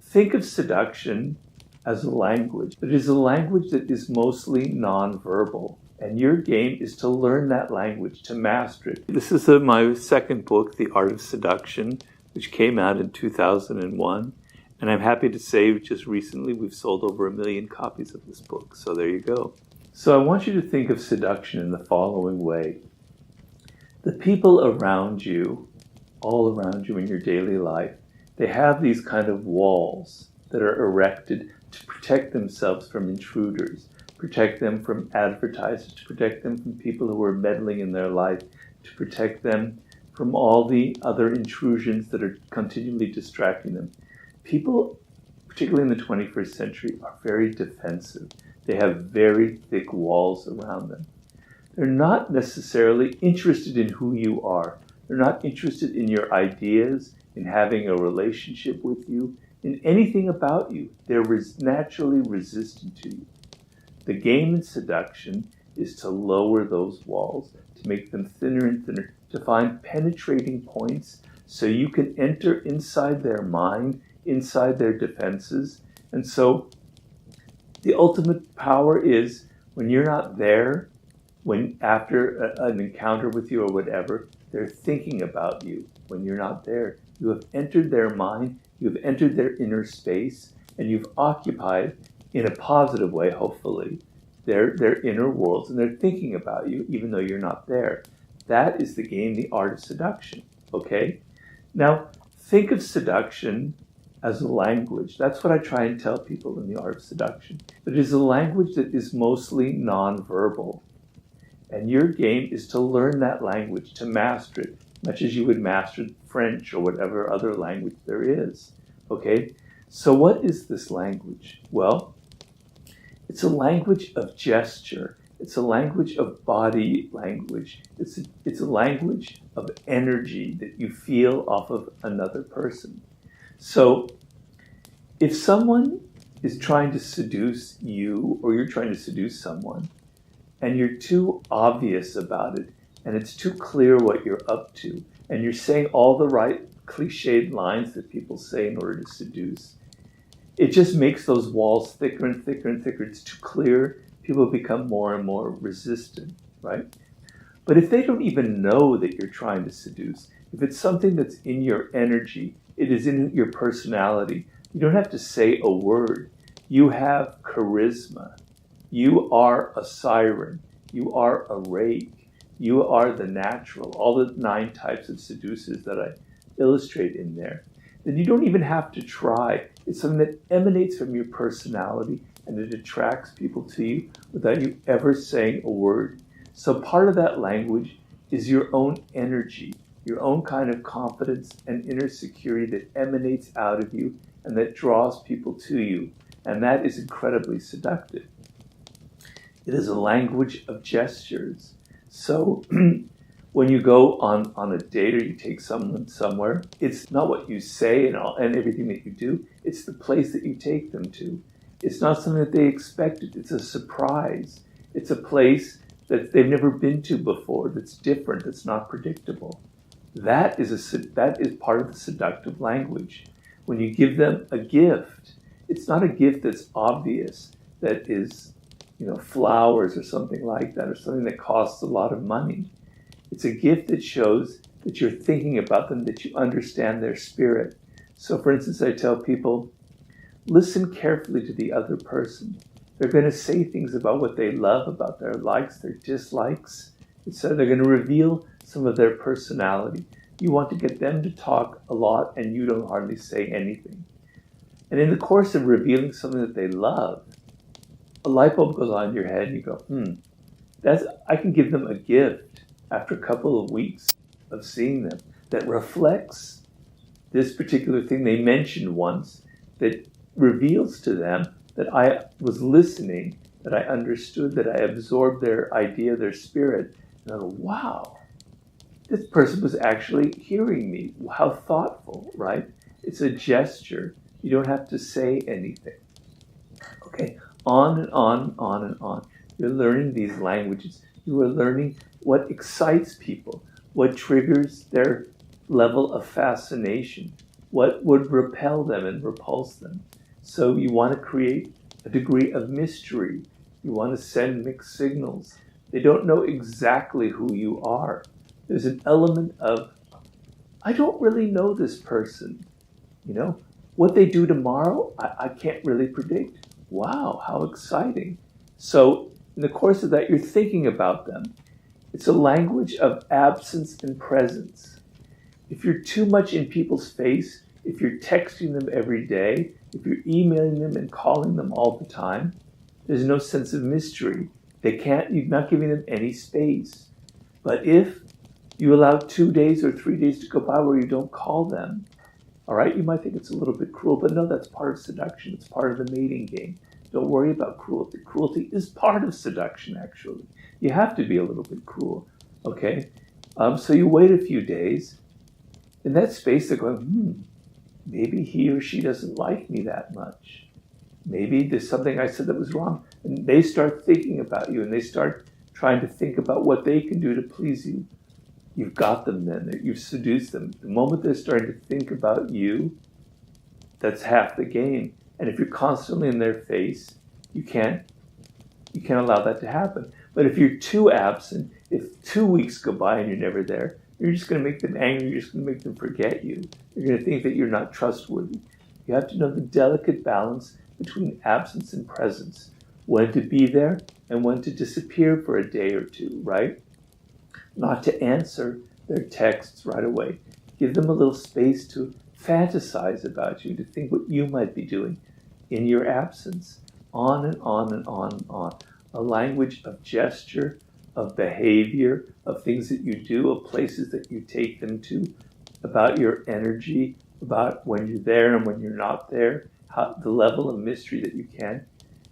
Think of seduction as a language. It is a language that is mostly nonverbal. And your game is to learn that language, to master it. This is my second book, The Art of Seduction, which came out in 2001. And I'm happy to say just recently we've sold over 1 million copies of this book. So there you go. So I want you to think of seduction in the following way. The people around you, all around you in your daily life, they have these kind of walls that are erected to protect themselves from intruders, protect them from advertisers, to protect them from people who are meddling in their life, to protect them from all the other intrusions that are continually distracting them. People, particularly in the 21st century, are very defensive. They have very thick walls around them. They're not necessarily interested in who you are. They're not interested in your ideas, in having a relationship with you, in anything about you. They're naturally resistant to you. The game in seduction is to lower those walls, to make them thinner and thinner, to find penetrating points so you can enter inside their mind, inside their defenses. And so the ultimate power is when you're not there, when after an encounter with you or whatever, they're thinking about you. When you're not there, you have entered their mind, you've entered their inner space, and you've occupied, in a positive way, hopefully, their inner worlds, and they're thinking about you even though you're not there. That is the game, the art of seduction, okay? Now, think of seduction as a language. That's what I try and tell people in the art of seduction. It is a language that is mostly nonverbal. And your game is to learn that language, to master it, much as you would master French or whatever other language there is, okay? So what is this language? Well, it's a language of gesture. It's a language of body language. It's a language of energy that you feel off of another person. So if someone is trying to seduce you, or you're trying to seduce someone, and you're too obvious about it, and it's too clear what you're up to, and you're saying all the right cliched lines that people say in order to seduce, it just makes those walls thicker and thicker and thicker. It's too clear. People become more and more resistant, right? But if they don't even know that you're trying to seduce, if it's something that's in your energy, it is in your personality, you don't have to say a word. You have charisma. You are a siren. You are a rake. You are the natural, all the 9 types of seducers that I illustrate in there. Then you don't even have to try. It's something that emanates from your personality, and it attracts people to you without you ever saying a word. So part of that language is your own energy, your own kind of confidence and inner security that emanates out of you and that draws people to you. And that is incredibly seductive. It is a language of gestures. So when you go on a date or you take someone somewhere, it's not what you say and everything that you do. It's the place that you take them to. It's not something that they expected. It's a surprise. It's a place that they've never been to before, that's different, that's not predictable. That is part of the seductive language. When you give them a gift, it's not a gift that's obvious, that is, flowers or something like that, or something that costs a lot of money. It's a gift that shows that you're thinking about them, that you understand their spirit. So for instance, I tell people, listen carefully to the other person. They're going to say things about what they love, about their likes, their dislikes. So they're going to reveal some of their personality. You want to get them to talk a lot and you don't hardly say anything. And in the course of revealing something that they love, a light bulb goes on in your head and you go, I can give them a gift after a couple of weeks of seeing them that reflects this particular thing they mentioned once, that reveals to them that I was listening, that I understood, that I absorbed their idea, their spirit. And I go, wow, this person was actually hearing me. How thoughtful, right? It's a gesture. You don't have to say anything. Okay, on and on, on and on. You're learning these languages. You are learning what excites people, what triggers their level of fascination. what would repel them and repulse them. So you want to create a degree of mystery. You want to send mixed signals. They don't know exactly who you are. There's an element of, I don't really know this person. What they do tomorrow, I can't really predict. Wow, how exciting. So in the course of that, you're thinking about them. It's a language of absence and presence. If you're too much in people's face, if you're texting them every day, if you're emailing them and calling them all the time, there's no sense of mystery. You're not giving them any space. But if you allow 2 days or 3 days to go by where you don't call them, all right, you might think it's a little bit cruel, but no, that's part of seduction. It's part of the mating game. Don't worry about cruelty. Cruelty is part of seduction, actually. You have to be a little bit cruel, okay? So you wait a few days. In that space, they're going, maybe he or she doesn't like me that much. Maybe there's something I said that was wrong. And they start thinking about you, and they start trying to think about what they can do to please you. You've got them then. You've seduced them. The moment they're starting to think about you, that's half the game. And if you're constantly in their face, you can't allow that to happen. But if you're too absent, if 2 weeks go by and you're never there, you're just going to make them angry. You're just going to make them forget you. You're going to think that you're not trustworthy. You have to know the delicate balance between absence and presence, when to be there and when to disappear for a day or two, right? Not to answer their texts right away. Give them a little space to fantasize about you, to think what you might be doing in your absence. On and on and on and on. A language of gesture, of behavior, of things that you do, of places that you take them to, about your energy, about when you're there and when you're not there, the level of mystery that you can.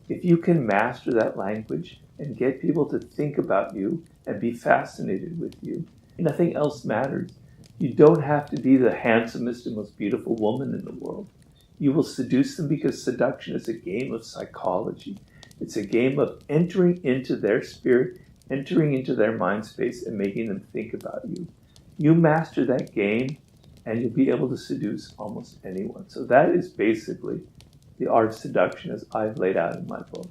If you can master that language and get people to think about you and be fascinated with you, nothing else matters. You don't have to be the handsomest and most beautiful woman in the world. You will seduce them because seduction is a game of psychology. It's a game of entering into their spirit, entering into their mind space, and making them think about you. You master that game, and you'll be able to seduce almost anyone. So that is basically the art of seduction as I've laid out in my book.